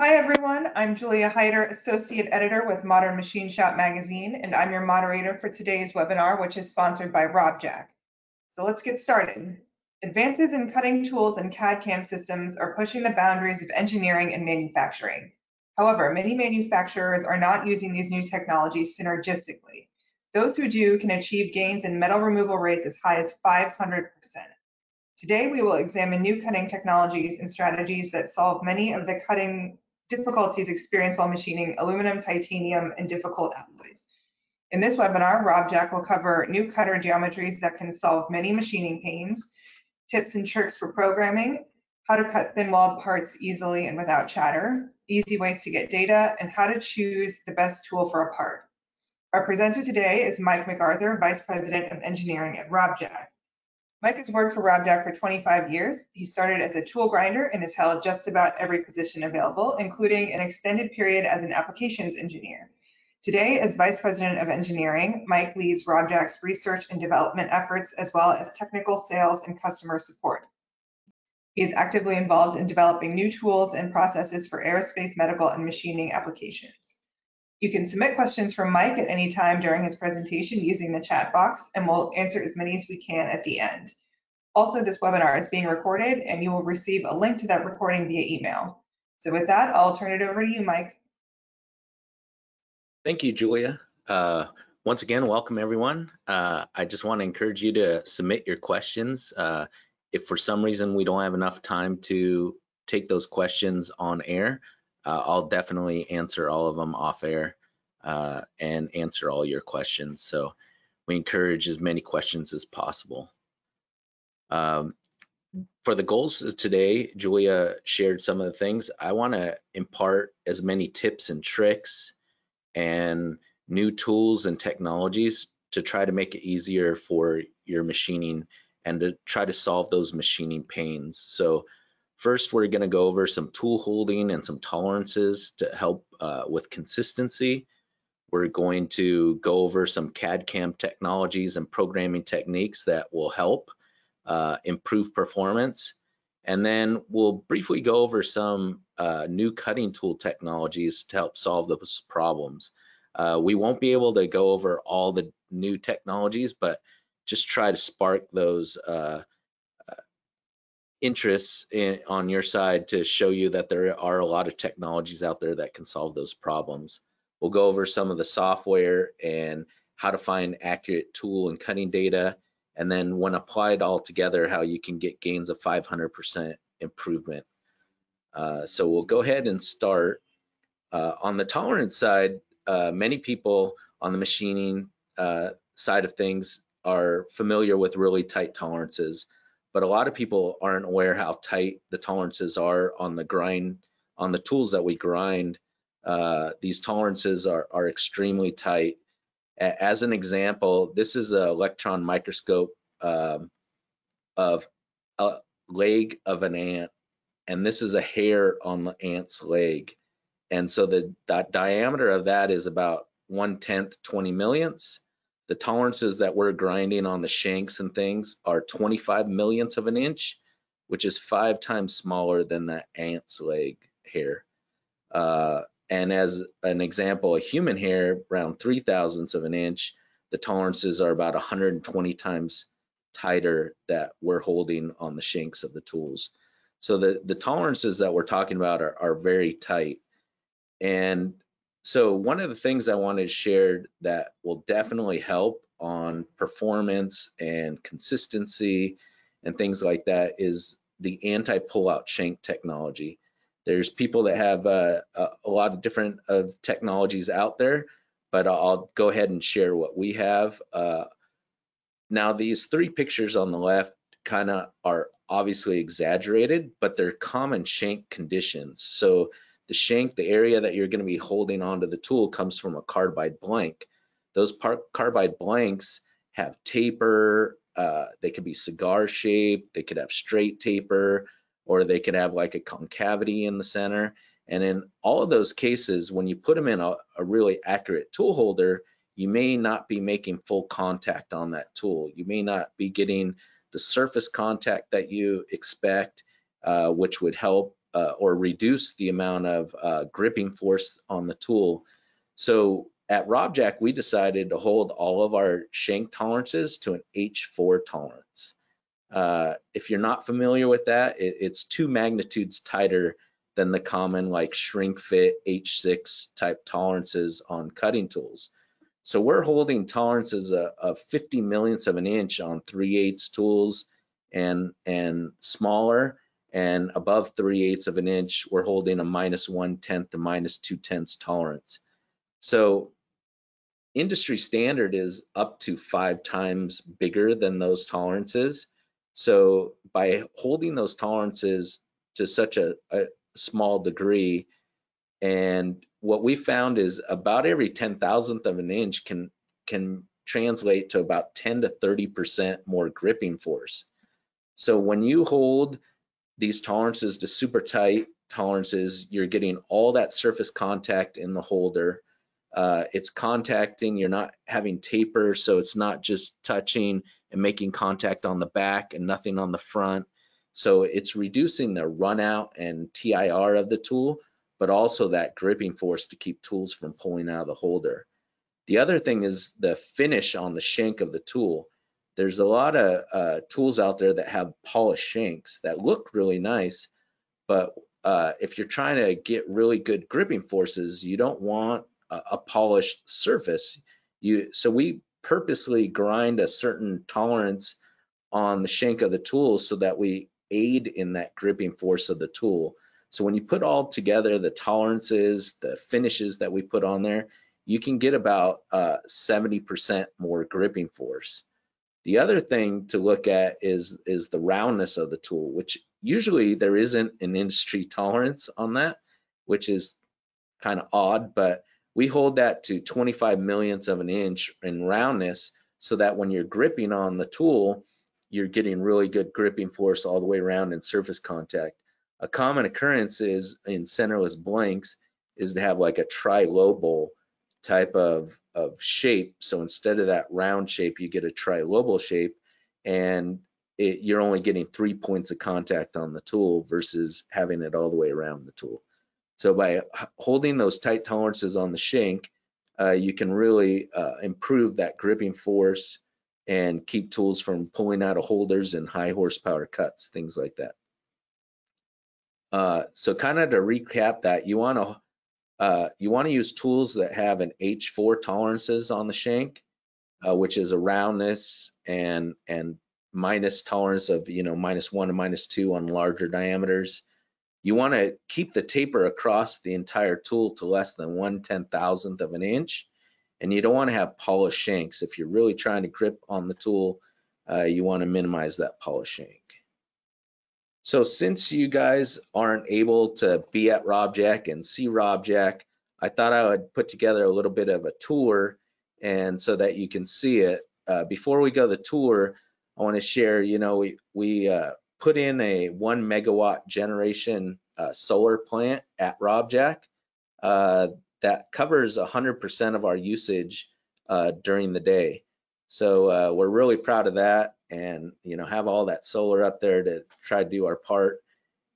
Hi everyone, I'm Julia Hyder, Associate Editor with Modern Machine Shop Magazine, and I'm your moderator for today's webinar, which is sponsored by RobbJack. So let's get started. Advances in cutting tools and CAD-CAM systems are pushing the boundaries of engineering and manufacturing. However, many manufacturers are not using these new technologies synergistically. Those who do can achieve gains in metal removal rates as high as 500%. Today, we will examine new cutting technologies and strategies that solve many of the cutting difficulties experienced while machining aluminum, titanium, and difficult alloys. In this webinar, RobbJack will cover new cutter geometries that can solve many machining pains, tips and tricks for programming, how to cut thin-walled parts easily and without chatter, easy ways to get data, and how to choose the best tool for a part. Our presenter today is Mike MacArthur, Vice President of Engineering at RobbJack. Mike has worked for RobbJack for 25 years. He started as a tool grinder and has held just about every position available, including an extended period as an applications engineer. Today, as Vice President of Engineering, Mike leads RobbJack's research and development efforts, as well as technical sales and customer support. He is actively involved in developing new tools and processes for aerospace, medical, and machining applications. You can submit questions for Mike at any time during his presentation using the chat box, and we'll answer as many as we can at the end. Also, this webinar is being recorded, and you will receive a link to that recording via email. So with that, I'll turn it over to you, Mike. Thank you, Julia. Once again, welcome everyone. I just want to encourage you to submit your questions. If for some reason we don't have enough time to take those questions on air, I'll definitely answer all of them off air and answer all your questions. So we encourage as many questions as possible. For the goals of today, Julia shared some of the things. I want to impart as many tips and tricks and new tools and technologies to try to make it easier for your machining and to try to solve those machining pains. So first, we're going to go over some tool holding and some tolerances to help with consistency. We're going to go over some CAD-CAM technologies and programming techniques that will help improve performance. And then we'll briefly go over some new cutting tool technologies to help solve those problems. We won't be able to go over all the new technologies, but just try to spark those interests on your side to show you that there are a lot of technologies out there that can solve those problems. We'll go over some of the software and how to find accurate tool and cutting data, and then when applied all together, how you can get gains of 500% improvement. So we'll go ahead and start. On the tolerance side, many people on the machining side of things are familiar with really tight tolerances, but a lot of people aren't aware how tight the tolerances are on the tools that we grind. These tolerances are extremely tight. As an example, this is an electron microscope of a leg of an ant, and this is a hair on the ant's leg. And so the diameter of that is about 1/10, 20 millionths. The tolerances that we're grinding on the shanks and things are 25 millionths of an inch, which is 5 times smaller than that ant's leg hair. And as an example, a human hair, around 3/1000ths of an inch, the tolerances are about 120 times tighter that we're holding on the shanks of the tools. So the tolerances that we're talking about are very tight. And so one of the things I wanted to share that will definitely help on performance and consistency and things like that is the anti-pullout shank technology. There's people that have a lot of different technologies out there, but I'll go ahead and share what we have. Now, these 3 pictures on the left kind of are obviously exaggerated, but they're common shank conditions. So the shank, the area that you're going to be holding onto the tool, comes from a carbide blank. Those carbide blanks have taper. They could be cigar shaped. They could have straight taper, or they could have like a concavity in the center. And in all of those cases, when you put them in a really accurate tool holder, you may not be making full contact on that tool. You may not be getting the surface contact that you expect, which would help or reduce the amount of gripping force on the tool. So at RobbJack, we decided to hold all of our shank tolerances to an H4 tolerance. If you're not familiar with that, it's 2 magnitudes tighter than the common like shrink fit H6 type tolerances on cutting tools. So we're holding tolerances of 50 millionths of an inch on 3/8 tools and smaller, and above 3/8 of an inch, we're holding a -1/10 to -2/10 tolerance. So industry standard is up to 5 times bigger than those tolerances. So by holding those tolerances to such a small degree, and what we found is about every 10,000th of an inch can translate to about 10 to 30% more gripping force. So when you hold these tolerances to super tight tolerances, you're getting all that surface contact in the holder. It's contacting, you're not having taper, so it's not just touching and making contact on the back and nothing on the front. So it's reducing the run out and TIR of the tool, but also that gripping force to keep tools from pulling out of the holder. The other thing is the finish on the shank of the tool. There's a lot of tools out there that have polished shanks that look really nice, but if you're trying to get really good gripping forces, you don't want a polished surface. So we purposely grind a certain tolerance on the shank of the tool so that we aid in that gripping force of the tool. So when you put all together the tolerances, the finishes that we put on there, you can get about 70% more gripping force. The other thing to look at is the roundness of the tool, which usually there isn't an industry tolerance on that, which is kind of odd, but we hold that to 25 millionths of an inch in roundness so that when you're gripping on the tool, you're getting really good gripping force all the way around in surface contact. A common occurrence is in centerless blanks is to have like a trilobal type of shape. So instead of that round shape, you get a trilobal shape, and you're only getting 3 points of contact on the tool versus having it all the way around the tool. So by holding those tight tolerances on the shank, you can really improve that gripping force and keep tools from pulling out of holders and high horsepower cuts, things like that. So kind of to recap that, you want to use tools that have an H4 tolerances on the shank, which is a roundness and minus tolerance of -1 to -2 on larger diameters. You want to keep the taper across the entire tool to less than 1/10,000th of an inch, and you don't want to have polished shanks. If you're really trying to grip on the tool, you want to minimize that polished shank. So since you guys aren't able to be at RobbJack and see RobbJack, I thought I would put together a little bit of a tour, and so that you can see it. Before we go the tour, I want to share, we put in a 1 megawatt generation solar plant at RobbJack that covers 100% of our usage during the day. So we're really proud of that, and have all that solar up there to try to do our part.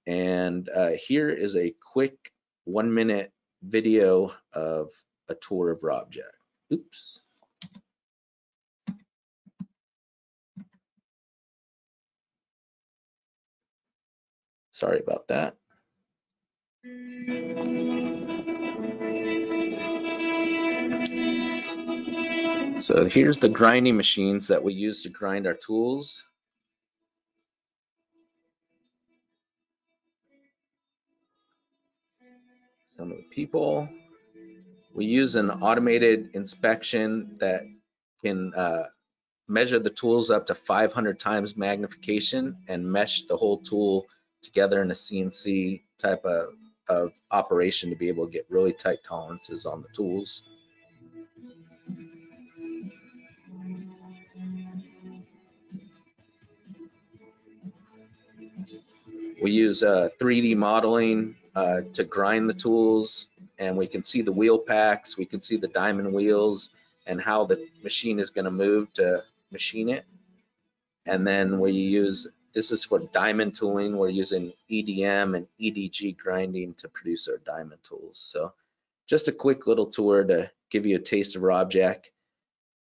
And here is a quick 1-minute video of a tour of RobbJack. Oops. Sorry about that. So here's the grinding machines that we use to grind our tools. Some of the people. We use an automated inspection that can measure the tools up to 500 times magnification and mesh the whole tool together in a CNC type of operation to be able to get really tight tolerances on the tools. We use 3D modeling to grind the tools, and we can see the wheel packs, we can see the diamond wheels and how the machine is going to move to machine it. And then we use this is for diamond tooling. We're using EDM and EDG grinding to produce our diamond tools. So just a quick little tour to give you a taste of RobbJack.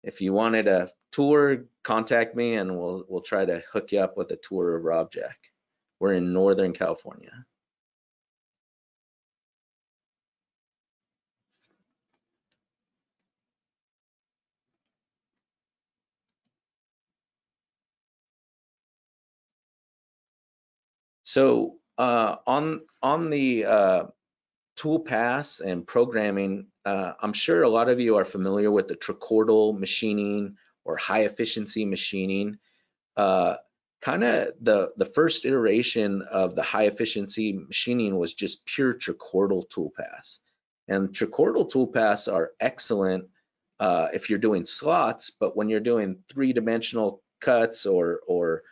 If you wanted a tour, contact me and we'll try to hook you up with a tour of RobbJack. We're in Northern California. So on the Toolpath and programming, I'm sure a lot of you are familiar with the tricordal machining or high efficiency machining. Kind of the first iteration of the high efficiency machining was just pure tricordal toolpaths. And tricordal toolpaths are excellent if you're doing slots, but when you're doing three-dimensional cuts or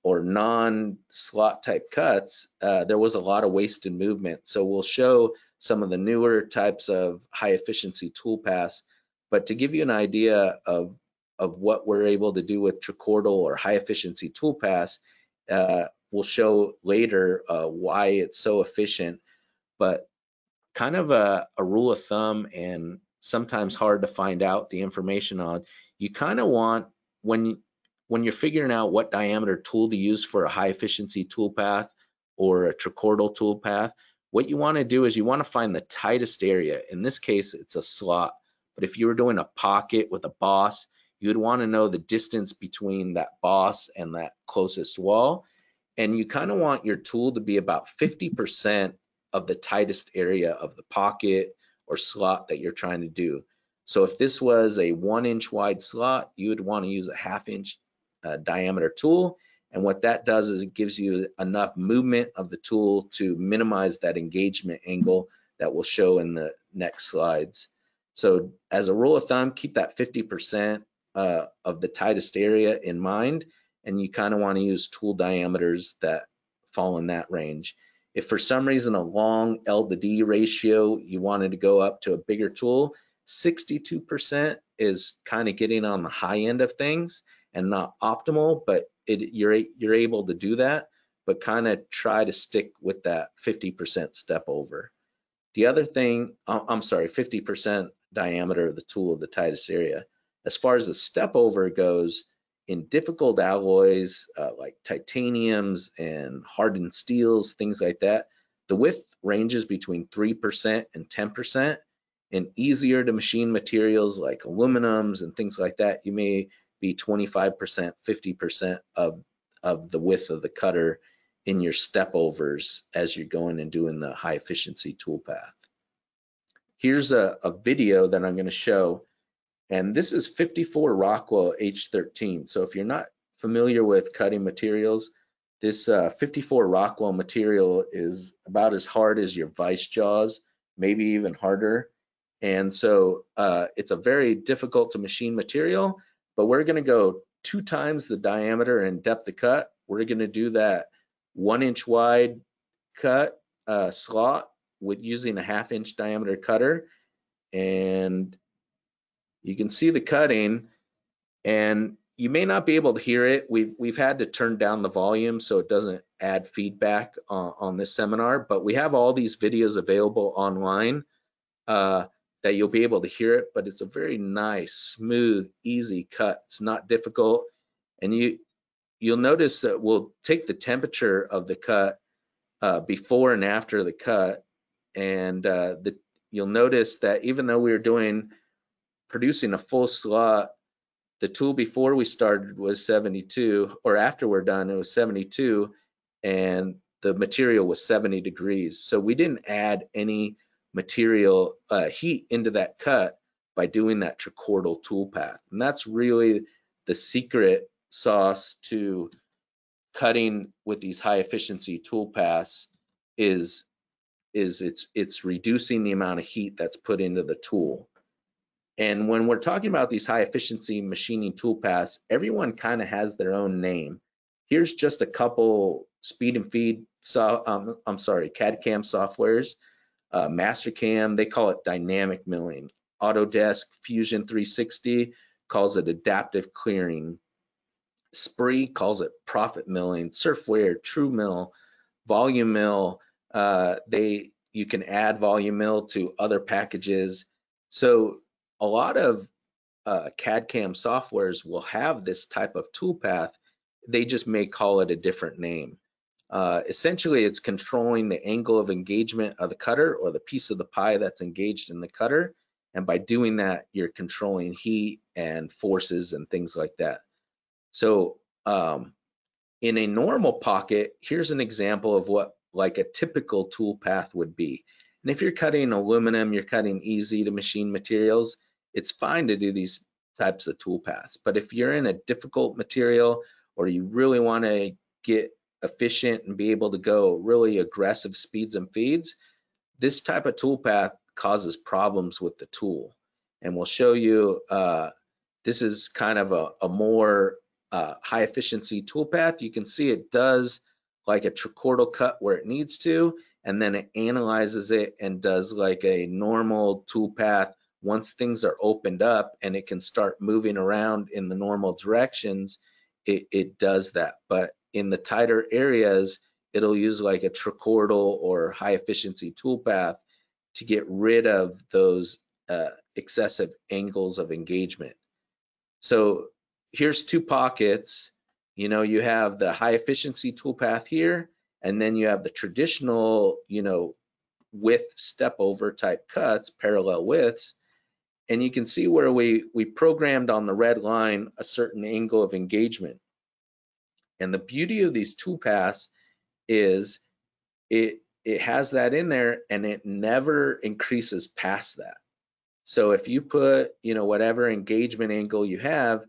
non-slot type cuts, there was a lot of wasted movement. So we'll show some of the newer types of high efficiency toolpaths, but to give you an idea of what we're able to do with tricordal or high efficiency toolpaths, we'll show later why it's so efficient. But kind of a rule of thumb, and sometimes hard to find out the information on, you kind of want, when you're figuring out what diameter tool to use for a high efficiency toolpath or a tricordal toolpath, what you want to do is you want to find the tightest area. In this case, it's a slot. But if you were doing a pocket with a boss, you'd want to know the distance between that boss and that closest wall. And you kind of want your tool to be about 50% of the tightest area of the pocket or slot that you're trying to do. So if this was a 1-inch wide slot, you would want to use a 1/2-inch diameter tool. And what that does is it gives you enough movement of the tool to minimize that engagement angle that we'll show in the next slides. So as a rule of thumb, keep that 50% of the tightest area in mind, and you kind of want to use tool diameters that fall in that range. If for some reason a long L to D ratio, you wanted to go up to a bigger tool, 62% is kind of getting on the high end of things and not optimal, but you're able to do that, but kind of try to stick with that 50% step over. The other thing, I'm sorry, 50% diameter of the tool of the tightest area. As far as the step over goes, in difficult alloys like titaniums and hardened steels, things like that, the width ranges between 3% and 10%. In easier to machine materials like aluminums and things like that, you may be 25%, 50% of the width of the cutter in your step overs as you're going and doing the high efficiency toolpath. Here's a video that I'm going to show, and this is 54 Rockwell H13. So if you're not familiar with cutting materials, this 54 Rockwell material is about as hard as your vice jaws, maybe even harder. And so it's a very difficult to machine material, but we're going to go 2 times the diameter and depth of cut. We're going to do that 1-inch wide cut slot with using a 1/2-inch diameter cutter. And you can see the cutting, and you may not be able to hear it. We've had to turn down the volume so it doesn't add feedback on this seminar, but we have all these videos available online that you'll be able to hear it, but it's a very nice, smooth, easy cut. It's not difficult. And you'll notice that we'll take the temperature of the cut before and after the cut, and you'll notice that even though we were producing a full slot, the tool before we started was 72, or after we're done, it was 72, and the material was 70 degrees. So we didn't add any material heat into that cut by doing that tricordal toolpath. And that's really the secret sauce to cutting with these high efficiency toolpaths is it's reducing the amount of heat that's put into the tool. And when we're talking about these high efficiency machining toolpaths, everyone kind of has their own name. Here's just a couple speed and feed, CADCAM softwares. Mastercam, they call it dynamic milling. Autodesk Fusion 360 calls it adaptive clearing. Spree calls it profit milling, Surfware, True Mill, Volume Mill. You can add Volume Mill to other packages. So a lot of CADCAM softwares will have this type of toolpath. They just may call it a different name. Essentially, it's controlling the angle of engagement of the cutter or the piece of the pie that's engaged in the cutter. And by doing that, you're controlling heat and forces and things like that. So in a normal pocket, here's an example of what like a typical tool path would be. And if you're cutting aluminum, you're cutting easy to machine materials, it's fine to do these types of tool paths. But if you're in a difficult material or you really want to get efficient and be able to go really aggressive speeds and feeds, this type of tool path causes problems with the tool. And we'll show you, this is kind of a more high efficiency toolpath. You can see it does like a tricordal cut where it needs to, and then it analyzes it and does like a normal toolpath. Once things are opened up and it can start moving around in the normal directions, it does that. But in the tighter areas, it'll use like a tricordal or high efficiency toolpath to get rid of those excessive angles of engagement. So here's two pockets. You know, you have the high efficiency toolpath here, and then you have the traditional, you know, width step over type cuts, parallel widths. And you can see where we programmed on the red line a certain angle of engagement. And the beauty of these toolpaths is it has that in there and it never increases past that. So if you put, you know, whatever engagement angle you have,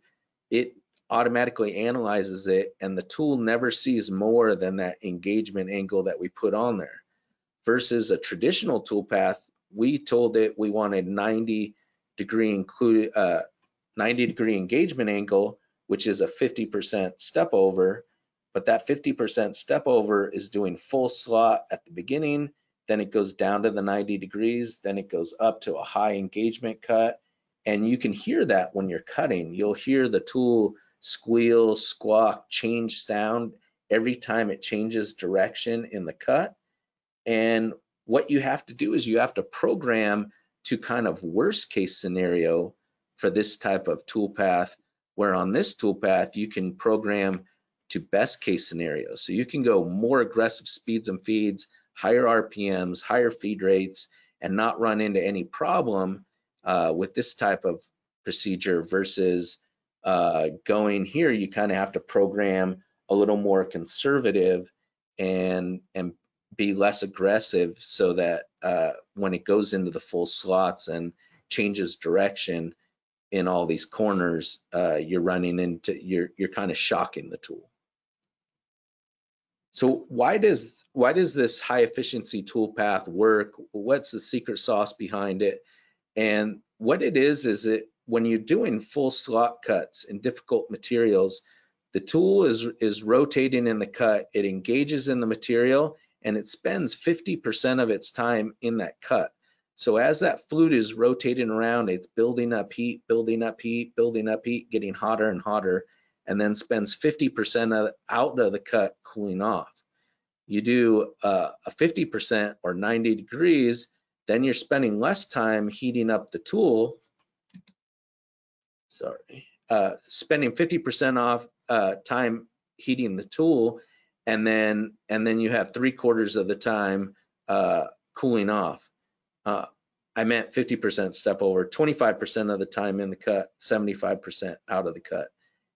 it automatically analyzes it and the tool never sees more than that engagement angle that we put on there. Versus a traditional toolpath, we told it we wanted 90 degree engagement angle, which is a 50% step over, but that 50% step over is doing full slot at the beginning, then it goes down to the 90 degrees, then it goes up to a high engagement cut. And you can hear that when you're cutting. You'll hear the tool squeal, squawk, change sound every time it changes direction in the cut. And what you have to do is you have to program to kind of worst case scenario for this type of toolpath, where on this toolpath you can program to best case scenario. So you can go more aggressive speeds and feeds, higher RPMs, higher feed rates, and not run into any problem with this type of procedure versus going here. You kind of have to program a little more conservative and be less aggressive so that when it goes into the full slots and changes direction in all these corners, you're running into, you're kind of shocking the tool. So why does this high efficiency toolpath work? What's the secret sauce behind it? And what it is it when you're doing full slot cuts in difficult materials, the tool is rotating in the cut, it engages in the material, and it spends 50% of its time in that cut. So as that flute is rotating around, it's building up heat, building up heat, building up heat, getting hotter and hotter, and then spends 50% out of the cut cooling off. You do a 50% or 90 degrees, then you're spending less time heating up the tool. Spending 50% off time heating the tool, and then you have 3/4 of the time cooling off. I meant 50% step over, 25% of the time in the cut, 75% out of the cut.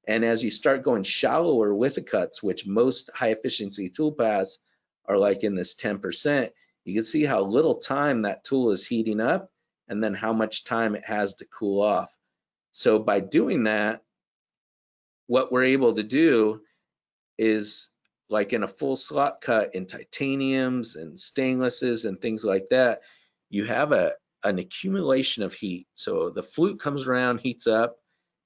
And as you start going shallower with the cuts, which most high efficiency toolpaths are like in this 10%, you can see how little time that tool is heating up and then how much time it has to cool off. So by doing that, what we're able to do is, like in a full slot cut in titaniums and stainlesses and things like that, you have an accumulation of heat. So the flute comes around, heats up,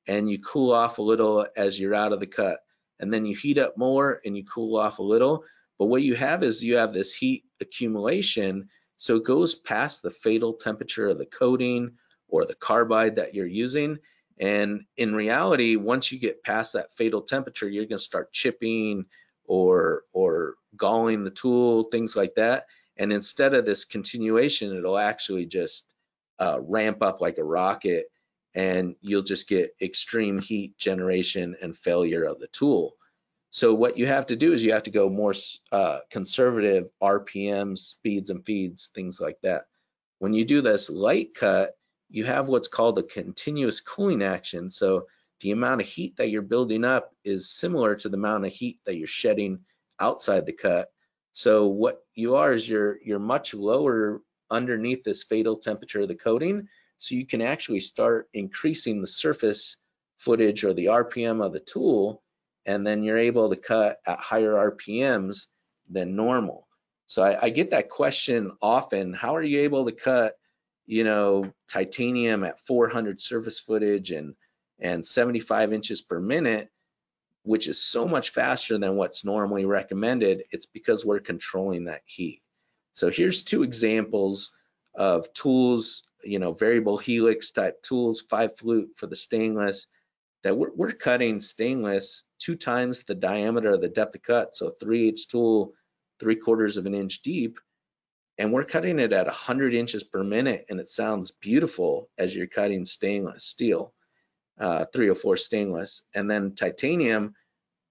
and you cool off a little as you're out of the cut. And then you heat up more and you cool off a little. But what you have is you have this heat accumulation, so it goes past the fatal temperature of the coating or the carbide that you're using. And in reality, once you get past that fatal temperature, you're going to start chipping or galling the tool, things like that. And instead of this continuation, it'll actually just ramp up like a rocket, and you'll just get extreme heat generation and failure of the tool. So what you have to do is you have to go more conservative RPMs, speeds and feeds, things like that. When you do this light cut, you have what's called a continuous cooling action. So the amount of heat that you're building up is similar to the amount of heat that you're shedding outside the cut. So what you are is you're much lower underneath this fatal temperature of the coating. So you can actually start increasing the surface footage or the RPM of the tool, and then you're able to cut at higher RPMs than normal. So I get that question often: how are you able to cut, you know, titanium at 400 surface footage and 75 inches per minute, which is so much faster than what's normally recommended? It's because we're controlling that heat. So here's two examples of tools, you know, variable helix type tools, 5 flute for the stainless, that we're cutting stainless 2 times the diameter of the depth of cut. So 3/8 tool, 3/4 of an inch deep, and we're cutting it at 100 inches per minute, and it sounds beautiful as you're cutting stainless steel, 304 stainless. And then titanium,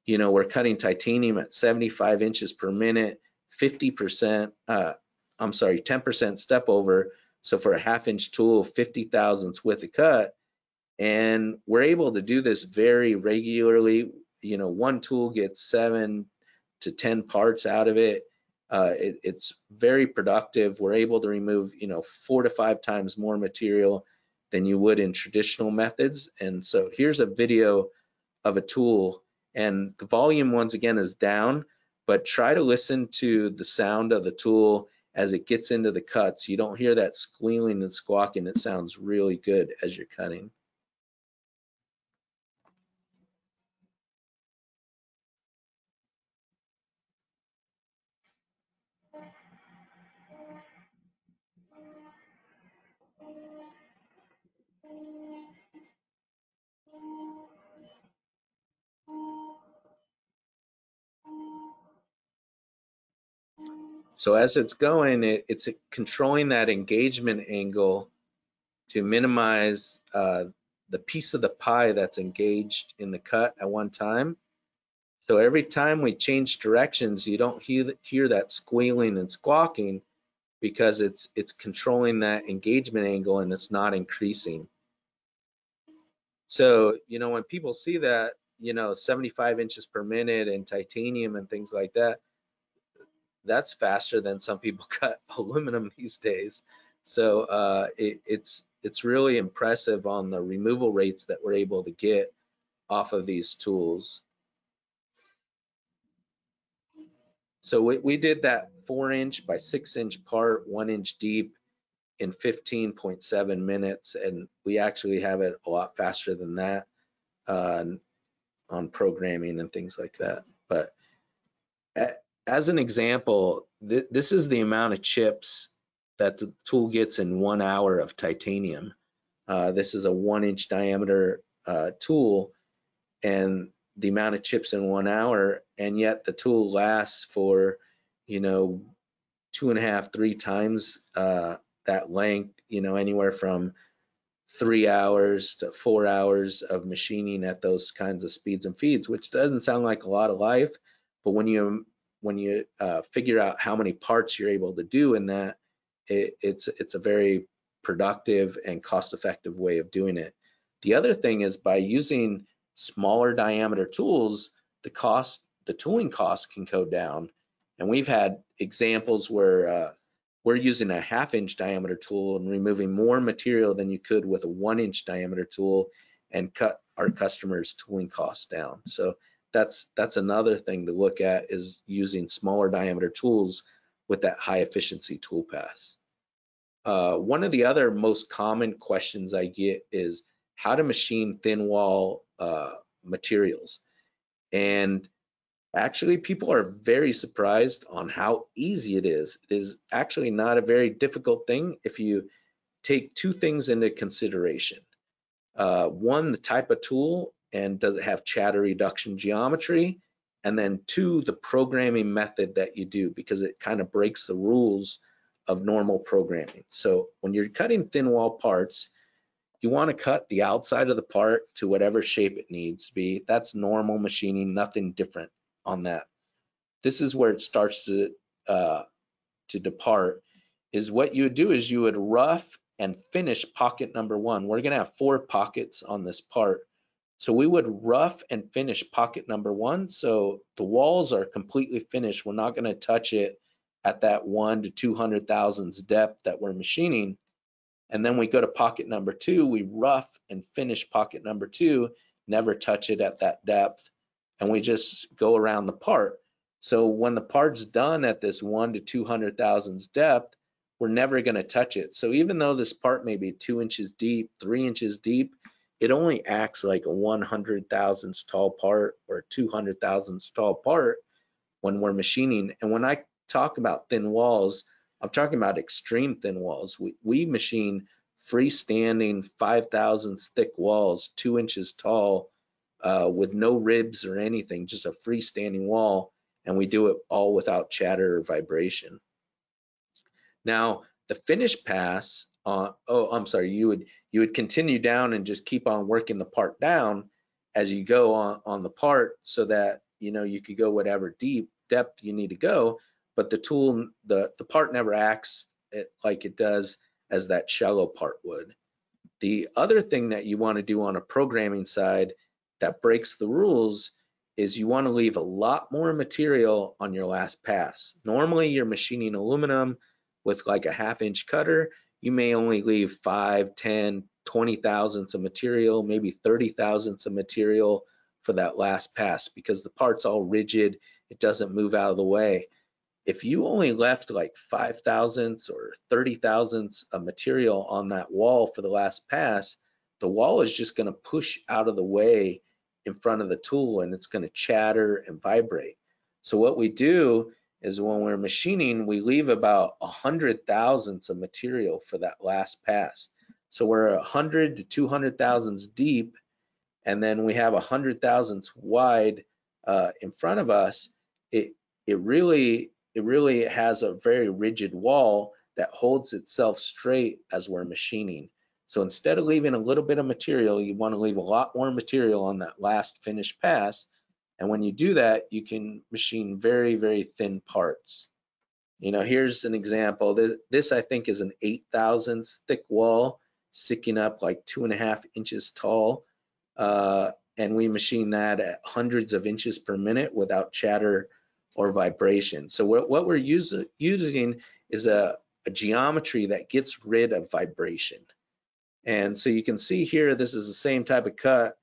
you know, we're cutting titanium at 75 inches per minute, 10% step over. So for a 1/2 inch tool, 50 thousandths width of cut. And we're able to do this very regularly. You know, one tool gets 7 to 10 parts out of it. It's very productive. We're able to remove, you know, 4 to 5 times more material than you would in traditional methods. And so here's a video of a tool, and the volume once again is down, but try to listen to the sound of the tool as it gets into the cuts. You don't hear that squealing and squawking. It sounds really good as you're cutting. So as it's going, it's controlling that engagement angle to minimize the piece of the pie that's engaged in the cut at one time. So every time we change directions, you don't hear that squealing and squawking, because it's controlling that engagement angle and it's not increasing. So, you know, when people see that, you know, 75 inches per minute and titanium and things like that, that's faster than some people cut aluminum these days. So it's really impressive on the removal rates that we're able to get off of these tools. So we did that 4-inch by 6-inch part, 1 inch deep, in 15.7 minutes, and we actually have it a lot faster than that on programming and things like that. But as an example, this is the amount of chips that the tool gets in 1 hour of titanium. This is a 1-inch diameter tool, and the amount of chips in 1 hour, and yet the tool lasts for, you know, 2.5, 3 times that length, you know, anywhere from 3 hours to 4 hours of machining at those kinds of speeds and feeds, which doesn't sound like a lot of life, but when you figure out how many parts you're able to do in that, it's a very productive and cost-effective way of doing it. The other thing is, by using smaller diameter tools, the tooling cost can go down. And we've had examples where we're using a 1/2-inch diameter tool and removing more material than you could with a 1-inch diameter tool, and cut our customers' tooling costs down. So that's another thing to look at, is using smaller diameter tools with that high efficiency tool path. One of the other most common questions I get is how to machine thin wall materials. And actually, people are very surprised on how easy it is. It is actually not a very difficult thing if you take 2 things into consideration. One, the type of tool, and does it have chatter reduction geometry? And then two, the programming method that you do, because it kind of breaks the rules of normal programming. So when you're cutting thin wall parts, you want to cut the outside of the part to whatever shape it needs to be. That's normal machining, nothing different on that. This is where it starts to depart, is what you would do is you would rough and finish pocket number one. We're gonna have 4 pockets on this part. So we would rough and finish pocket number one. So the walls are completely finished. We're not gonna touch it at that 1 to 200 thousandths depth that we're machining. And then we go to pocket number 2, we rough and finish pocket number 2, never touch it at that depth, and we just go around the part. So when the part's done at this 1 to 200 thousandths depth, we're never gonna touch it. So even though this part may be 2 inches deep, 3 inches deep, it only acts like a 100 thousandths tall part or 200 thousandths tall part when we're machining. And when I talk about thin walls, I'm talking about extreme thin walls. We machine freestanding 5 thousandths thick walls, 2 inches tall, with no ribs or anything, just a freestanding wall, and we do it all without chatter or vibration. Now, the finish pass, you would continue down and just keep on working the part down as you go on the part, so that you could go whatever depth you need to go. But the tool, the part never acts like it does as that shallow part would. The other thing that you want to do on a programming side that breaks the rules is you want to leave a lot more material on your last pass. Normally you're machining aluminum with like a 1/2 inch cutter. You may only leave 5, 10, 20 thousandths of material, maybe 30 thousandths of material for that last pass, because the part's all rigid, it doesn't move out of the way. If you only left like 5 thousandths or 30 thousandths of material on that wall for the last pass, the wall is just going to push out of the way in front of the tool, and it's going to chatter and vibrate. So what we do is when we're machining, we leave about 100 thousandths of material for that last pass. So we're 100 to 200 thousandths deep, and then we have 100 thousandths wide in front of us. It really has a very rigid wall that holds itself straight as we're machining. So instead of leaving a little bit of material, you want to leave a lot more material on that last finished pass. And when you do that, you can machine very, very thin parts. Here's an example. This I think is an 8 thousandths thick wall sticking up like 2.5 inches tall. And we machine that at hundreds of inches per minute without chatter or vibration. So what we're using is a geometry that gets rid of vibration. And so you can see here, this is the same type of cut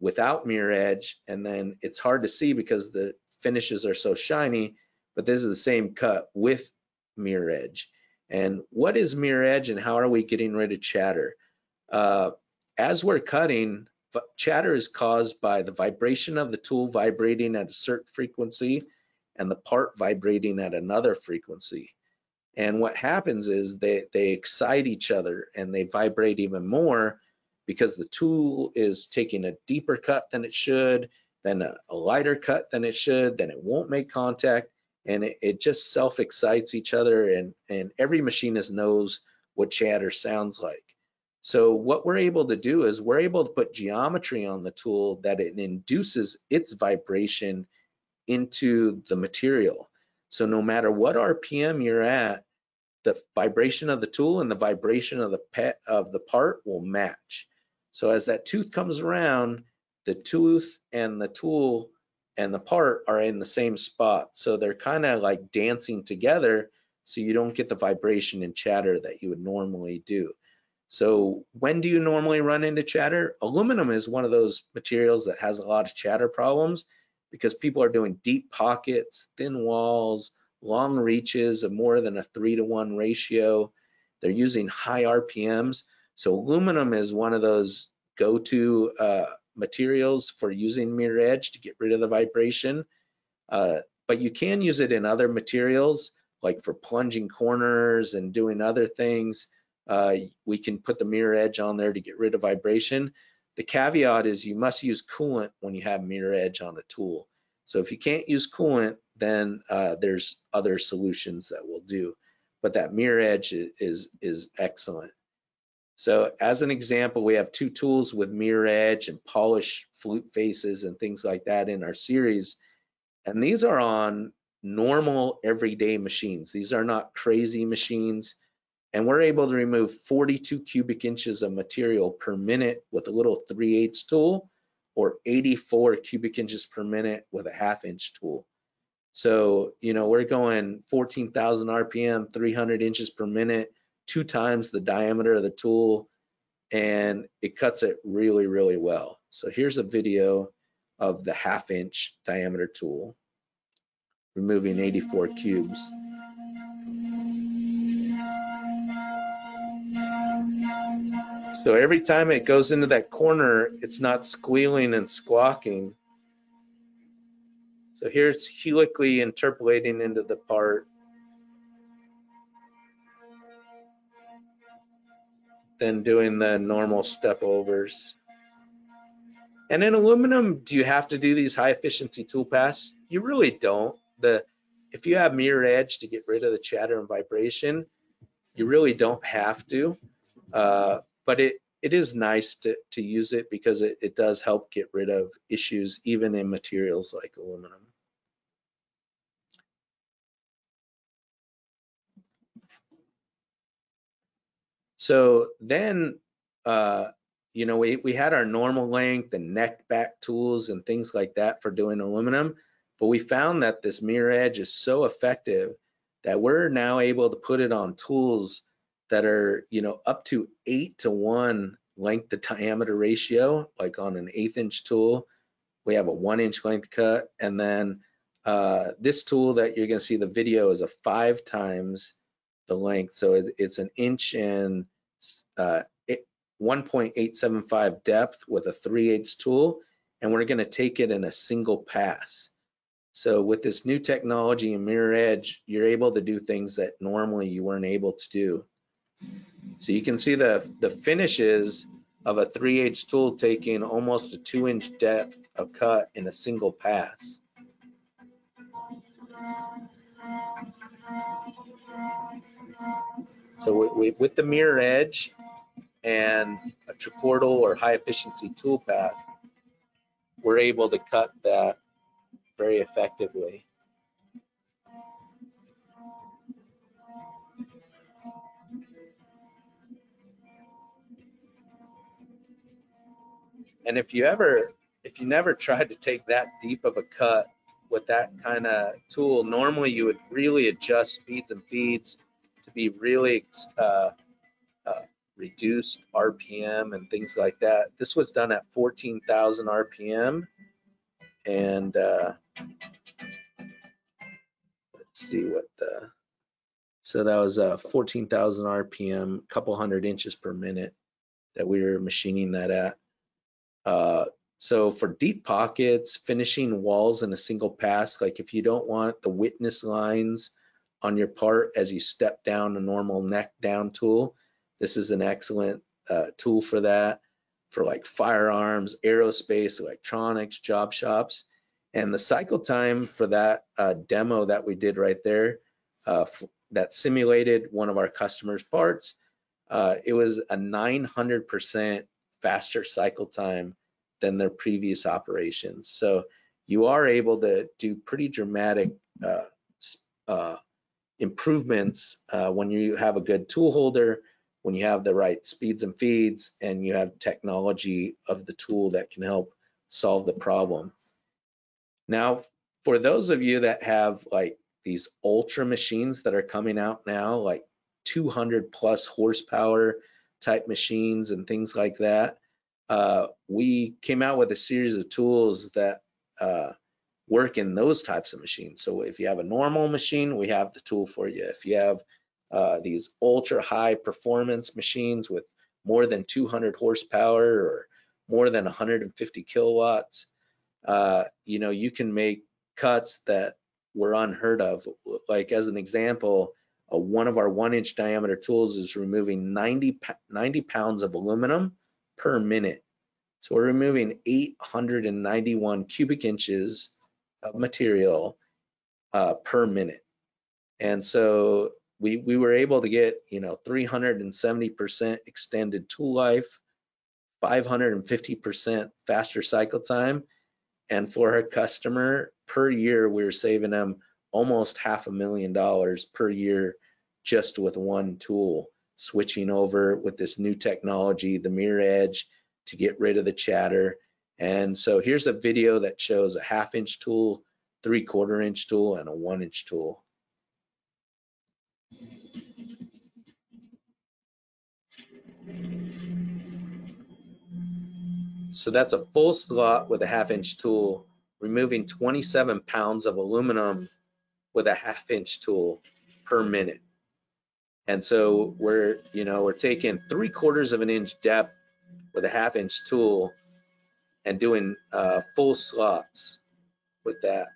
without mirror edge, and then it's hard to see because the finishes are so shiny, but this is the same cut with mirror edge. And what is mirror edge, and how are we getting rid of chatter? As we're cutting, chatter is caused by the vibration of the tool vibrating at a certain frequency and the part vibrating at another frequency. And what happens is they excite each other and they vibrate even more because the tool is taking a deeper cut than it should, then a lighter cut than it should, then it won't make contact, and it just self-excites each other, and every machinist knows what chatter sounds like. So what we're able to do is we're able to put geometry on the tool that it induces its vibration into the material. So no matter what RPM you're at, the vibration of the tool and the vibration of the part will match. So as that tooth comes around, the tooth and the tool and the part are in the same spot. So they're kind of like dancing together, so you don't get the vibration and chatter that you would normally do. So when do you normally run into chatter? Aluminum is one of those materials that has a lot of chatter problems because people are doing deep pockets, thin walls, long reaches of more than a 3-to-1 ratio. They're using high RPMs. So aluminum is one of those go-to materials for using mirror edge to get rid of the vibration. But you can use it in other materials, like for plunging corners and doing other things. We can put the mirror edge on there to get rid of vibration. The caveat is you must use coolant when you have mirror edge on a tool. So if you can't use coolant, then there's other solutions that will do. But that mirror edge is excellent. So as an example, we have two tools with mirror edge and polish flute faces and things like that in our series. And these are on normal everyday machines. These are not crazy machines. And we're able to remove 42 cubic inches of material per minute with a little 3/8 tool, or 84 cubic inches per minute with a 1/2 inch tool. So, you know, we're going 14,000 RPM, 300 inches per minute, 2 times the diameter of the tool, and it cuts it really, really well. So here's a video of the 1/2 inch diameter tool, removing 84 cubes. So every time it goes into that corner, it's not squealing and squawking. So here it's helically interpolating into the part. Then doing the normal step overs. And in aluminum, do you have to do these high efficiency tool paths? You really don't. If you have mirror edge to get rid of the chatter and vibration, you really don't have to. But it is nice to use it because it does help get rid of issues even in materials like aluminum. So then, you know, we had our normal length and neck back tools and things like that for doing aluminum, but we found that this mirror edge is so effective that we're now able to put it on tools that are, you know, up to 8:1 length to diameter ratio, like on an 1/8 inch tool. We have a 1 inch length cut, and then this tool that you're going to see the video is a 5 times the length, so it's an inch and 1.875 depth with a 3/8 tool, and we're going to take it in a single pass. So with this new technology and mirror edge, you're able to do things that normally you weren't able to do. So you can see the finishes of a 3/8 tool taking almost a 2 inch depth of cut in a single pass. So with the mirror edge and a triportal or high efficiency tool path, we're able to cut that very effectively. And if you never tried to take that deep of a cut with that kind of tool, normally you would really adjust speeds and feeds to be really reduced RPM and things like that. This was done at 14,000 RPM, and let's see what the, so that was 14,000 RPM, a couple hundred inches per minute that we were machining that at. So for deep pockets, finishing walls in a single pass, like if you don't want the witness lines on your part as you step down a normal neck down tool, this is an excellent tool for that, for like firearms, aerospace, electronics, job shops. And the cycle time for that demo that we did right there, that simulated one of our customers' parts, it was a 900% faster cycle time than their previous operations. So you are able to do pretty dramatic improvements when you have a good tool holder, when you have the right speeds and feeds, and you have technology of the tool that can help solve the problem. Now, for those of you that have like these ultra machines that are coming out now, like 200 plus horsepower type machines and things like that, we came out with a series of tools that work in those types of machines. So if you have a normal machine, we have the tool for you. If you have these ultra high performance machines with more than 200 horsepower or more than 150 kilowatts, you know, you can make cuts that were unheard of. Like as an example, one of our 1-inch diameter tools is removing 90 pounds of aluminum per minute. So we're removing 891 cubic inches of material per minute. And so we were able to get, 370% extended tool life, 550% faster cycle time. And for our customer, per year, we're saving them almost $500,000 per year just with one tool, switching over with this new technology, the mirror edge, to get rid of the chatter. And so here's a video that shows a 1/2-inch tool, 3/4 inch tool, and a 1-inch tool. So that's a full slot with a 1/2-inch tool, removing 27 pounds of aluminum with a 1/2-inch tool per minute. And so we're taking 3/4 of an inch depth with a 1/2-inch tool and doing full slots with that.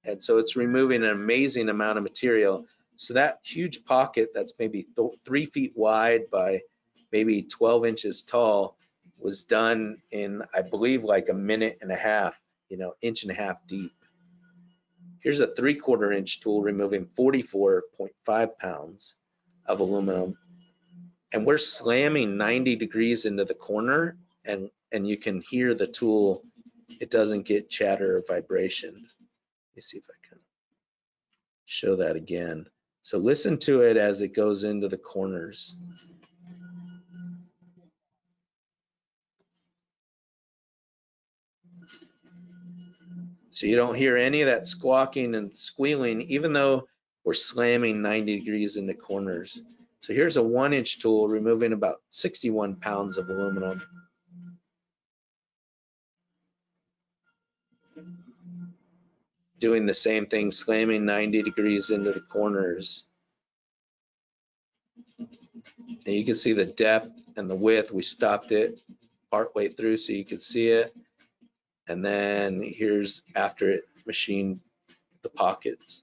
And so it's removing an amazing amount of material. So that huge pocket that's maybe 3 feet wide by maybe 12 inches tall was done in, I believe, like a minute and a half, 1.5 inches deep. Here's a 3/4 inch tool removing 44.5 pounds of aluminum. And we're slamming 90 degrees into the corner, and you can hear the tool. It doesn't get chatter or vibration. Let me see if I can show that again. So listen to it as it goes into the corners. So you don't hear any of that squawking and squealing, even though we're slamming 90 degrees into corners. So here's a 1-inch tool removing about 61 pounds of aluminum. Doing the same thing, slamming 90 degrees into the corners. And you can see the depth and the width. We stopped it partway through so you could see it. And then here's after it machined the pockets.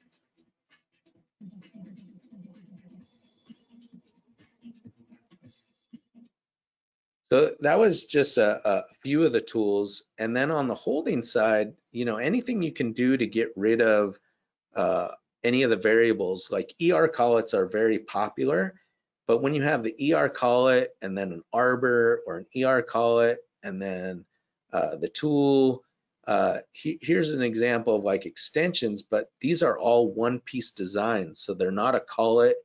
So that was just a few of the tools. And then on the holding side, anything you can do to get rid of any of the variables, like ER collets are very popular, but when you have the ER collet and then an arbor or an ER collet and then the tool, here's an example of like extensions, but these are all one-piece designs. So they're not a collet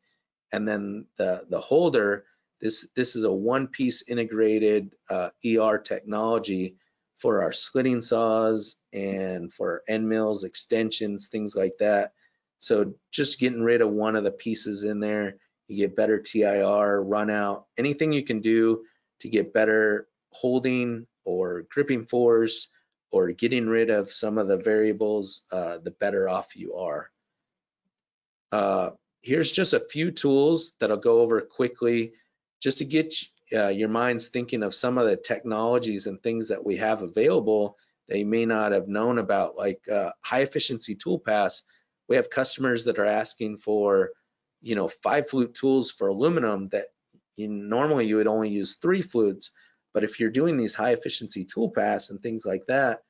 and then the holder. This is a one-piece integrated ER technology for our slitting saws and for end mills, extensions, things like that. So just getting rid of one of the pieces in there, you get better TIR, run out, anything you can do to get better holding or gripping force or getting rid of some of the variables, the better off you are. Here's just a few tools that I'll go over quickly just to get your minds thinking of some of the technologies and things that we have available that you may not have known about, like high efficiency Toolpaths. We have customers that are asking for, 5 flute tools for aluminum that normally you would only use 3 flutes. But if you're doing these high efficiency Toolpaths and things like that,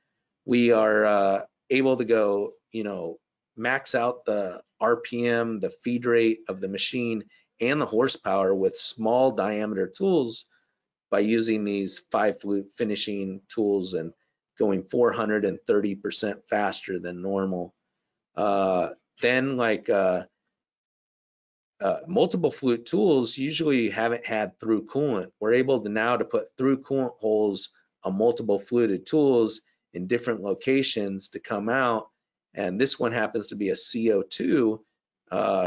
we are able to go, max out the RPM, the feed rate of the machine, and the horsepower with small diameter tools by using these 5 flute finishing tools and going 430% faster than normal. Then like multiple flute tools usually haven't had through coolant. We're able to now to put through coolant holes on multiple fluted tools in different locations to come out. And this one happens to be a CO2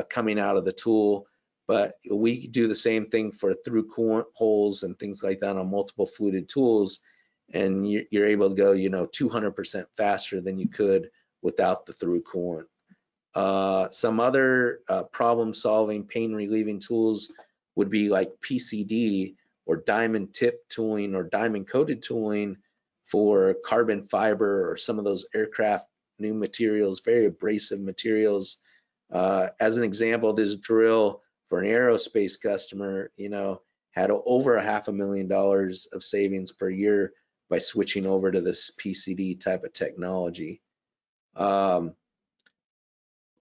coming out of the tool, but we do the same thing for through coolant holes and things like that on multiple fluted tools. And you're able to go, 200% faster than you could without the through coolant. Some other problem solving, pain relieving tools would be like PCD or diamond tip tooling or diamond coated tooling for carbon fiber or some of those aircraft new materials, very abrasive materials. As an example, this drill for an aerospace customer, had over $500,000 of savings per year by switching over to this PCD type of technology.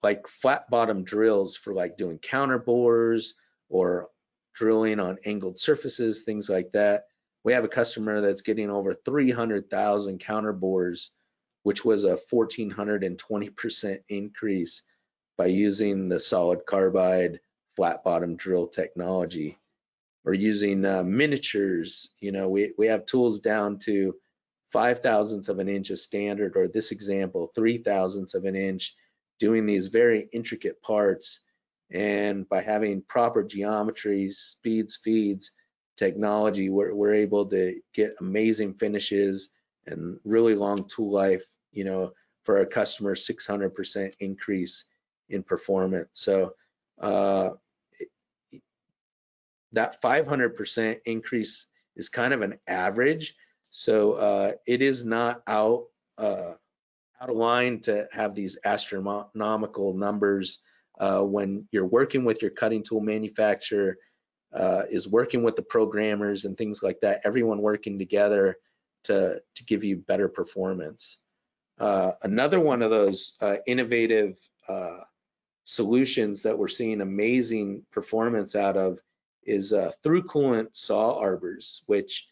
Like flat bottom drills for like doing counter bores or drilling on angled surfaces, things like that. We have a customer that's getting over 300,000 counter bores, which was a 1,420% increase by using the solid carbide flat bottom drill technology. Or using miniatures, we have tools down to 5/1000ths of an inch of standard, or this example, 3/1000ths of an inch, doing these very intricate parts. And by having proper geometries, speeds, feeds, technology, we're able to get amazing finishes and really long tool life, for a customer 600% increase in performance. So that 500% increase is kind of an average. So it is not out of line to have these astronomical numbers when you're working with your cutting tool manufacturer, is working with the programmers and things like that, everyone working together to give you better performance. Another one of those innovative solutions that we're seeing amazing performance out of is through coolant saw arbors, which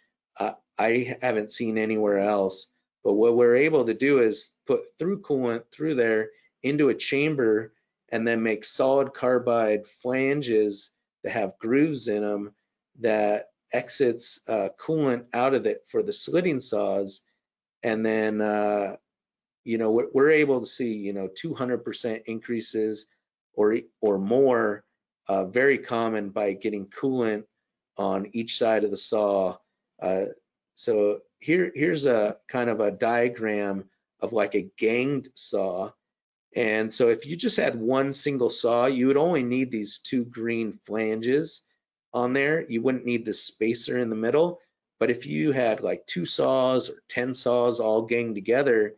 I haven't seen anywhere else. But what we're able to do is put through coolant through there into a chamber and then make solid carbide flanges that have grooves in them that exits coolant out of it for the slitting saws. And then, we're able to see, 200% increases or more, very common by getting coolant on each side of the saw. So here's a kind of a diagram of like a ganged saw. And so if you just had one single saw, you would only need these two green flanges on there. You wouldn't need the spacer in the middle. But if you had like 2 saws or 10 saws all ganged together,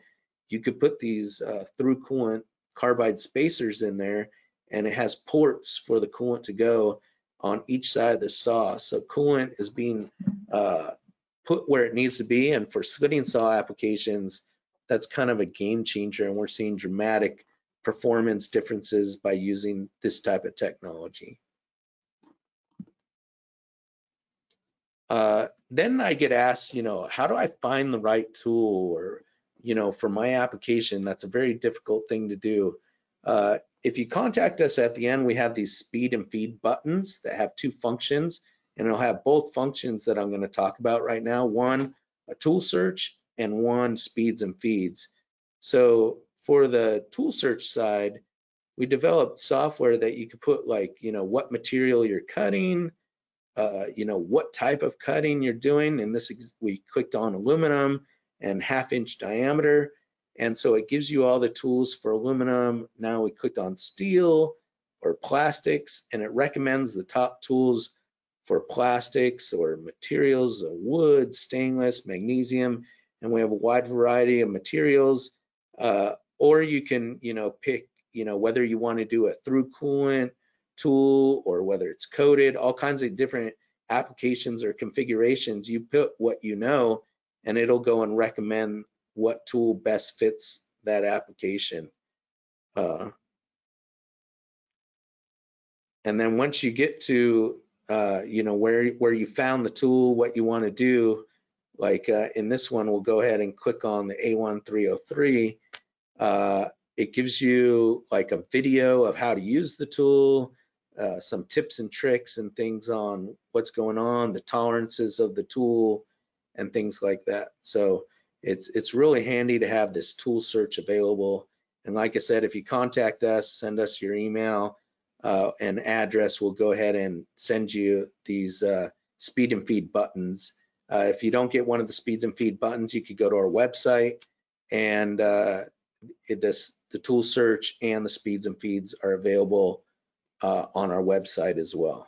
you could put these through coolant carbide spacers in there, and it has ports for the coolant to go on each side of the saw. So coolant is being put where it needs to be, and for slitting saw applications, that's kind of a game changer, and we're seeing dramatic performance differences by using this type of technology. Then I get asked, how do I find the right tool? Or, for my application, that's a very difficult thing to do. If you contact us at the end, we have these speed and feed buttons that have 2 functions, and it'll have both functions that I'm going to talk about right now. One, a tool search, and one, speeds and feeds. So for the tool search side, we developed software that you could put like, what material you're cutting, what type of cutting you're doing. And this, we clicked on aluminum and 1/2 inch diameter. And so it gives you all the tools for aluminum. Now we clicked on steel or plastics, and it recommends the top tools for plastics or materials, wood, stainless, magnesium, and we have a wide variety of materials. Or you can, pick, whether you want to do a through coolant tool or whether it's coated, all kinds of different applications or configurations. You put what you know, and it'll go and recommend what tool best fits that application. And then once you get to where you found the tool, what you want to do, like in this one, we'll go ahead and click on the A1303. It gives you like a video of how to use the tool, some tips and tricks and things on what's going on, the tolerances of the tool, and things like that. So it's really handy to have this tool search available. And like I said, if you contact us, send us your email and address, we'll go ahead and send you these speed and feed buttons. If you don't get one of the speeds and feed buttons, you could go to our website, and the tool search and the speeds and feeds are available on our website as well.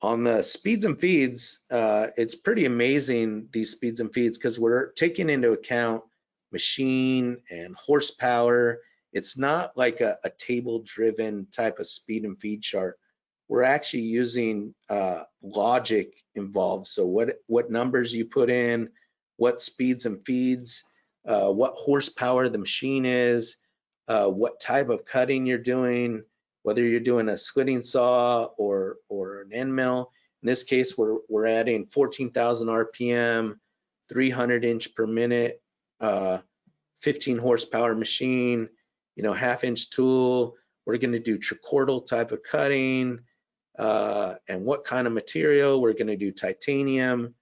On the speeds and feeds, it's pretty amazing, these speeds and feeds, because we're taking into account machine and horsepower It's not like a table-driven type of speed and feed chart. We're actually using logic involved. So what numbers you put in, what speeds and feeds, what horsepower the machine is, what type of cutting you're doing, whether you're doing a slitting saw or an end mill. In this case, we're adding 14,000 RPM, 300 inch per minute, 15 horsepower machine, half-inch tool. We're going to do tricordal type of cutting, and what kind of material. We're going to do titanium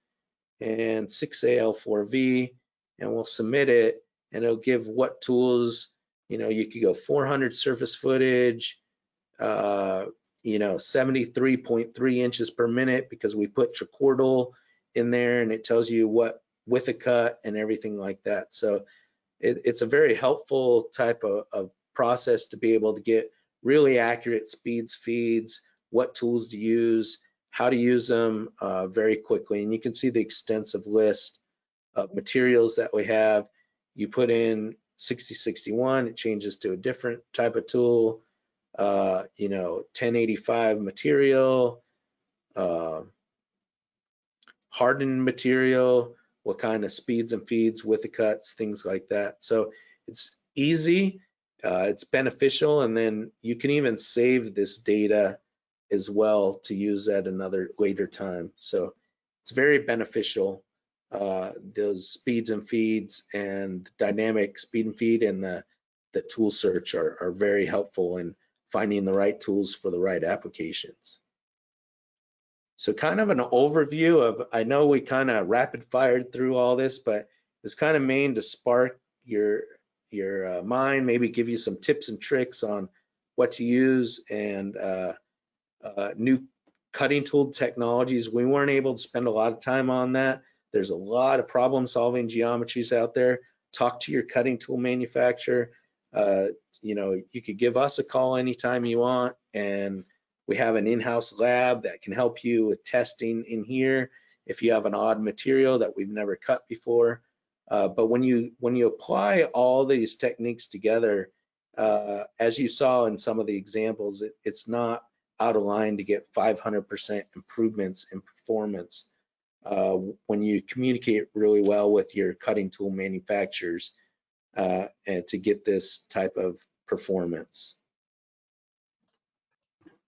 and 6AL4V, and we'll submit it, and it'll give what tools. You could go 400 surface footage, 73.3 inches per minute because we put tricordal in there, and it tells you what with a cut and everything like that. So it's a very helpful type of process to be able to get really accurate speeds, feeds, what tools to use, how to use them very quickly. And you can see the extensive list of materials that we have. You put in 6061, it changes to a different type of tool, 1085 material, hardened material, what kind of speeds and feeds with the cuts, things like that. So it's easy, it's beneficial, and then you can even save this data as well to use at another later time. So it's very beneficial. Those speeds and feeds and dynamic speed and feed and the tool search are very helpful in finding the right tools for the right applications. So kind of an overview of, I know we kind of rapid fired through all this, but it's kind of meant to spark your mind, maybe give you some tips and tricks on what to use and new cutting tool technologies. We weren't able to spend a lot of time on that. There's a lot of problem solving geometries out there. Talk to your cutting tool manufacturer. You could give us a call anytime you want, and we have an in-house lab that can help you with testing in here if you have an odd material that we've never cut before. But when you apply all these techniques together, as you saw in some of the examples, it's not out of line to get 500% improvements in performance when you communicate really well with your cutting tool manufacturers and to get this type of performance.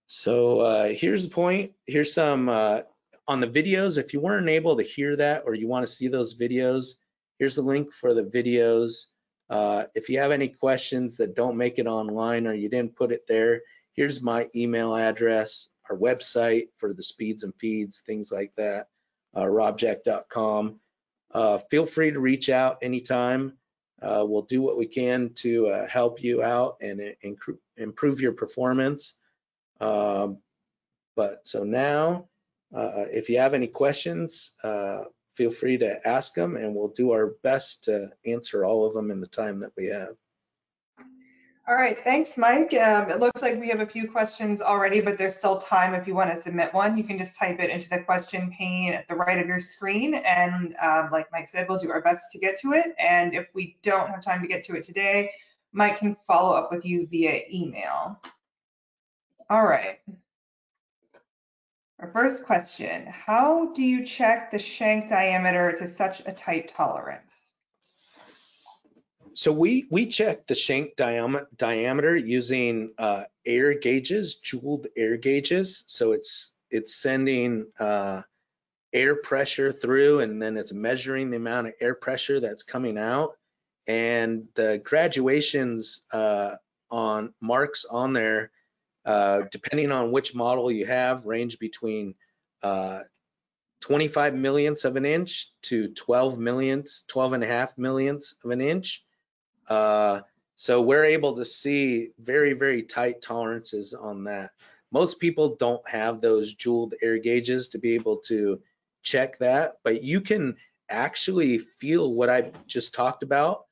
So here's the point. Here's some on the videos. If you weren't able to hear that or you want to see those videos, here's the link for the videos. If you have any questions that don't make it online or you didn't put it there, here's my email address, our website for the speeds and feeds, things like that, RobbJack.com. Feel free to reach out anytime. We'll do what we can to help you out and improve your performance. But so now, if you have any questions, feel free to ask them, and we'll do our best to answer all of them in the time that we have. All right, thanks, Mike. It looks like we have a few questions already, but there's still time if you want to submit one. You can just type it into the question pane at the right of your screen, and like Mike said, we'll do our best to get to it. And if we don't have time to get to it today, Mike can follow up with you via email. All right. Our first question, how do you check the shank diameter to such a tight tolerance? So we check the shank diameter using air gauges, jeweled air gauges. So it's sending air pressure through, and then it's measuring the amount of air pressure that's coming out. And the graduations on marks on there, depending on which model you have, range between 25 millionths of an inch to 12 and a half millionths of an inch. So we're able to see very, very tight tolerances on that. Most people don't have those jeweled air gauges to be able to check that, but you can actually feel what I just talked about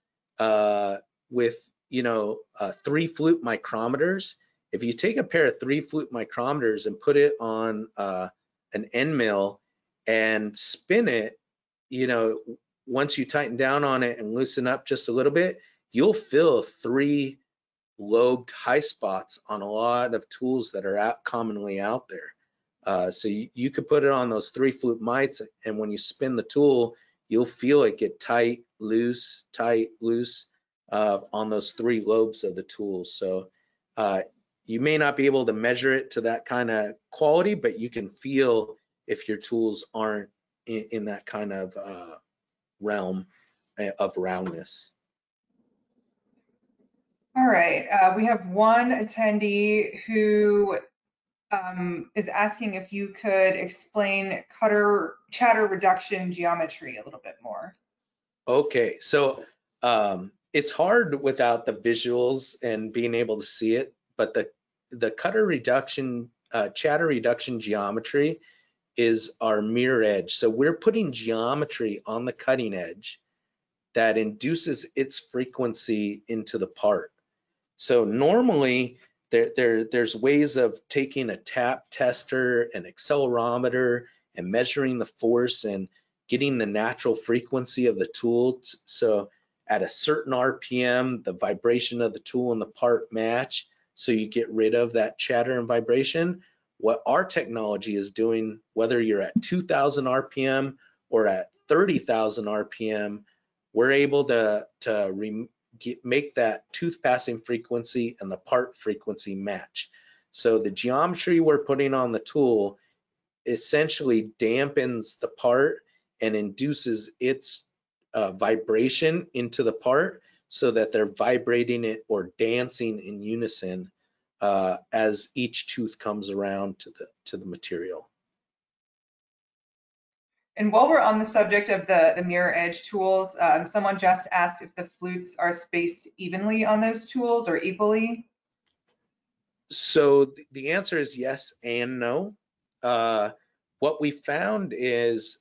with 3 flute micrometers. If you take a pair of 3 flute micrometers and put it on an end mill and spin it, once you tighten down on it and loosen up just a little bit, you'll feel 3 lobed high spots on a lot of tools that are commonly out there. So you could put it on those 3 flute mites, and when you spin the tool, you'll feel it get tight, loose, on those 3 lobes of the tool. So you may not be able to measure it to that kind of quality, but you can feel if your tools aren't in that kind of realm of roundness. All right, we have one attendee who is asking if you could explain chatter reduction geometry a little bit more. Okay, so it's hard without the visuals and being able to see it, but the chatter reduction geometry is our mirror edge. So we're putting geometry on the cutting edge that induces its frequency into the part. So normally there's ways of taking a tap tester, an accelerometer, and measuring the force and getting the natural frequency of the tool. So at a certain RPM, the vibration of the tool and the part match, so you get rid of that chatter and vibration. What our technology is doing, whether you're at 2,000 RPM or at 30,000 RPM, we're able to make that tooth passing frequency and the part frequency match. So the geometry we're putting on the tool essentially dampens the part and induces its vibration into the part so that they're vibrating it or dancing in unison as each tooth comes around to the material. And while we're on the subject of the mirror edge tools, someone just asked if the flutes are spaced evenly on those tools or equally. So the answer is yes and no. What we found is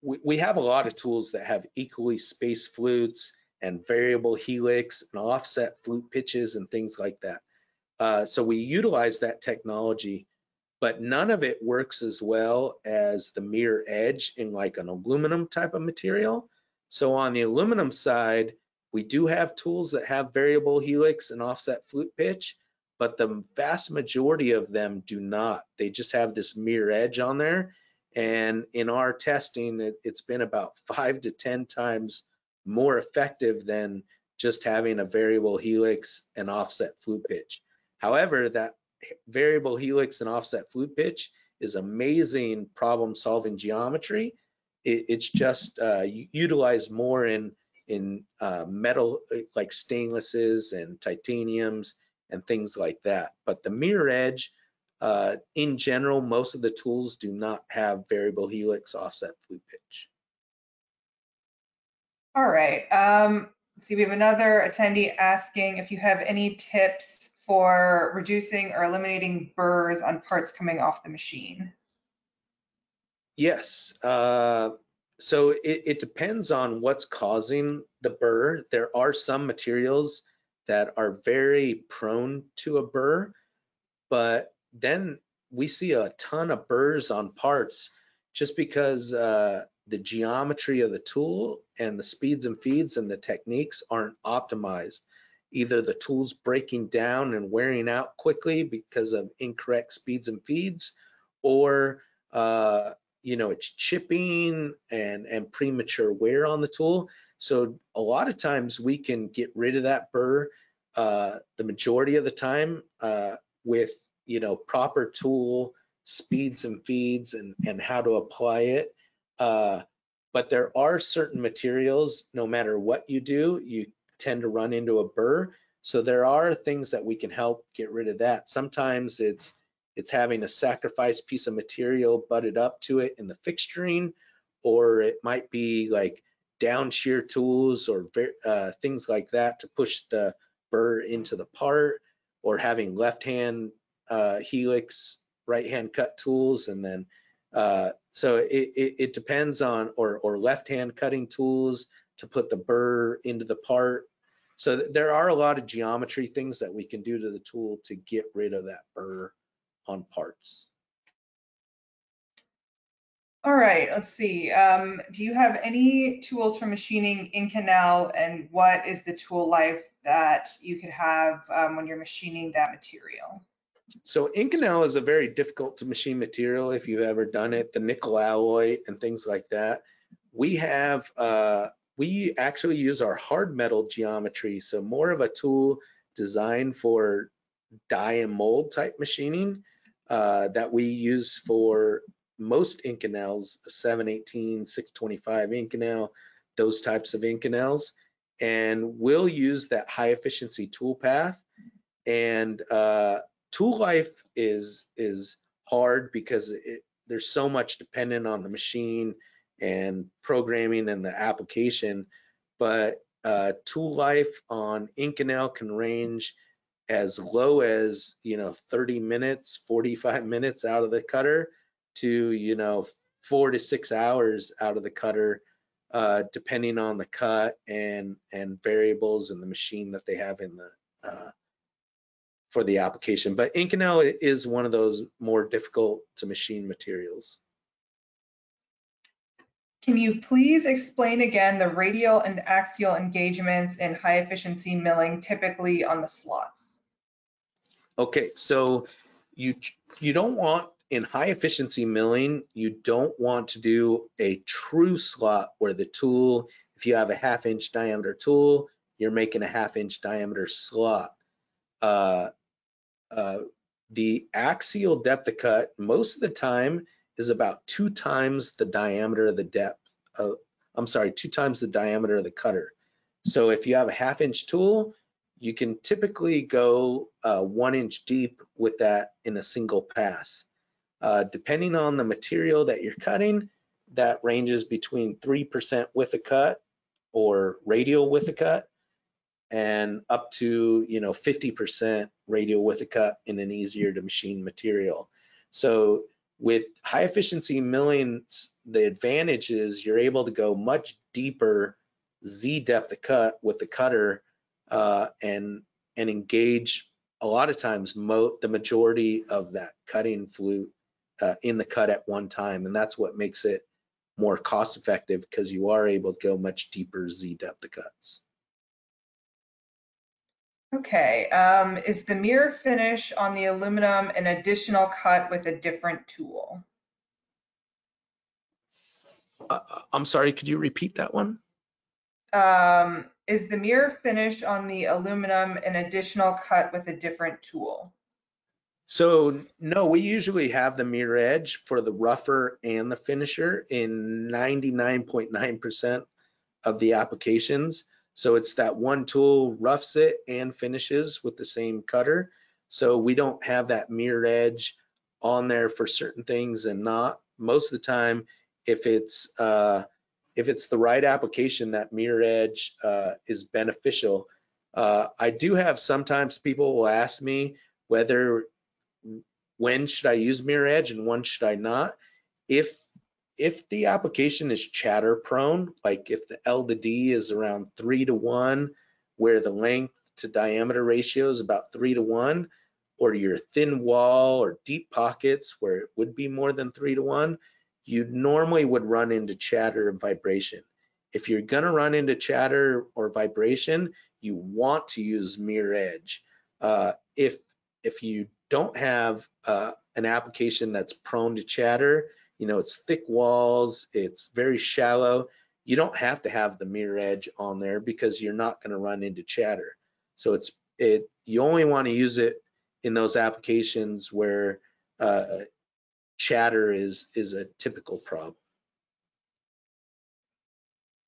we have a lot of tools that have equally spaced flutes and variable helix and offset flute pitches and things like that. So we utilize that technology, but none of it works as well as the mirror edge in like an aluminum type of material. So on the aluminum side, we do have tools that have variable helix and offset flute pitch, but the vast majority of them do not. They just have this mirror edge on there. And in our testing, it's been about 5 to 10 times more effective than just having a variable helix and offset flute pitch. However, that variable helix and offset flute pitch is amazing problem solving geometry. It's just utilized more in metal like stainlesses and titaniums and things like that. But the mirror edge, in general, most of the tools do not have variable helix offset flute pitch. All right. Let's see, we have another attendee asking if you have any tips for reducing or eliminating burrs on parts coming off the machine. Yes. So it depends on what's causing the burr. There are some materials that are very prone to a burr, but then we see a ton of burrs on parts just because the geometry of the tool and the speeds and feeds and the techniques aren't optimized. Either the tool's breaking down and wearing out quickly because of incorrect speeds and feeds, or it's chipping and premature wear on the tool. So a lot of times we can get rid of that burr the majority of the time with proper tool speeds and feeds and how to apply it. But there are certain materials, no matter what you do, you tend to run into a burr. So there are things that we can help get rid of that. Sometimes it's having a sacrifice piece of material butted up to it in the fixturing, or it might be like down shear tools or things like that to push the burr into the part, or having left hand helix, right hand cut tools, and then so it depends on, or left hand cutting tools to put the burr into the part. So there are a lot of geometry things that we can do to the tool to get rid of that burr on parts. All right, let's see. Do you have any tools for machining inconel, and what is the tool life that you could have when you're machining that material? So inconel is a very difficult to machine material if you've ever done it, the nickel alloy and things like that. We actually use our hard metal geometry, so more of a tool designed for die and mold type machining that we use for most inconels, 718, 625 inconel, those types of inconels. And we'll use that high efficiency toolpath. And tool life is hard because there's so much dependent on the machine and programming and the application. But tool life on inconel can range as low as 30 minutes, 45 minutes out of the cutter to 4 to 6 hours out of the cutter, depending on the cut and variables and the machine that they have in the for the application. But inconel is one of those more difficult to machine materials. Can you please explain again the radial and axial engagements in high efficiency milling typically on the slots? Okay, so you don't want, in high efficiency milling, you don't want to do a true slot where the tool, if you have a 1/2 inch diameter tool, you're making a 1/2 inch diameter slot. The axial depth of cut most of the time is about 2 times the diameter of the depth of, 2 times the diameter of the cutter. So if you have a 1/2 inch tool, you can typically go 1 inch deep with that in a single pass. Depending on the material that you're cutting, that ranges between 3% width of cut or radial width of cut, and up to 50% radial width of cut in an easier to machine material. So with high efficiency milling, the advantage is you're able to go much deeper Z depth of cut with the cutter and engage a lot of times the majority of that cutting flute in the cut at one time, and that's what makes it more cost effective, because you are able to go much deeper Z depth of cuts. Okay, is the mirror finish on the aluminum an additional cut with a different tool? I'm sorry, could you repeat that one? Is the mirror finish on the aluminum an additional cut with a different tool? So no, we usually have the mirror edge for the rougher and the finisher in 99.9% of the applications. So it's that one tool roughs it and finishes with the same cutter. So we don't have that mirror edge on there for certain things and not. Most of the time, if it's the right application, that mirror edge is beneficial. I do have sometimes people will ask me when should I use mirror edge and when should I not. If the application is chatter prone, like if the L to D is around 3 to 1, where the length to diameter ratio is about 3 to 1, or your thin wall or deep pockets where it would be more than 3 to 1, you normally would run into chatter and vibration. If you're gonna run into chatter or vibration, you want to use mirror edge. If you don't have an application that's prone to chatter, it's thick walls, it's very shallow, you don't have to have the mirror edge on there because you're not going to run into chatter. So you only want to use it in those applications where chatter is a typical problem.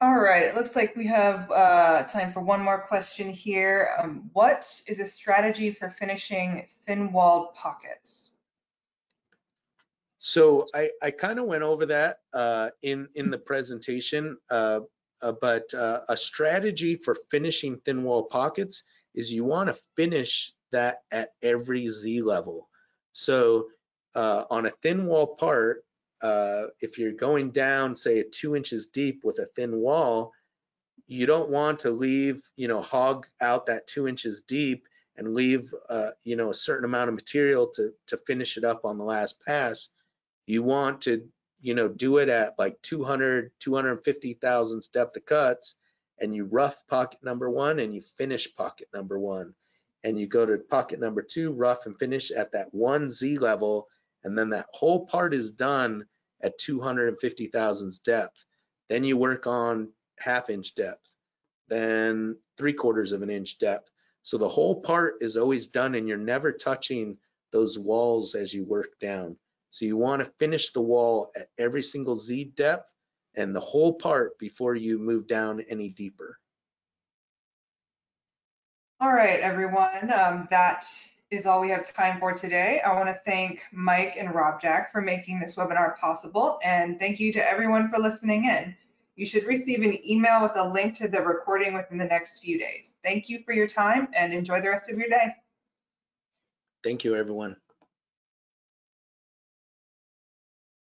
All right, it looks like we have time for one more question here. What is a strategy for finishing thin-walled pockets? So I kind of went over that in the presentation, but a strategy for finishing thin wall pockets is you want to finish that at every Z level. So on a thin wall part, if you're going down, say 2 inches deep with a thin wall, you don't want to leave, hog out that 2 inches deep and leave, a certain amount of material to finish it up on the last pass. You want to, do it at like 200, 250 thousandths depth of cuts and you rough pocket number 1 and you finish pocket number 1. And you go to pocket number 2, rough and finish at that 1 Z level, and then that whole part is done at 250 thousandths depth. Then you work on 1/2 inch depth, then 3/4 of an inch depth. So the whole part is always done and you're never touching those walls as you work down. So you want to finish the wall at every single Z depth and the whole part before you move down any deeper. All right, everyone, that is all we have time for today. I want to thank Mike and RobbJack for making this webinar possible, and thank you to everyone for listening in. You should receive an email with a link to the recording within the next few days. Thank you for your time and enjoy the rest of your day. Thank you, everyone.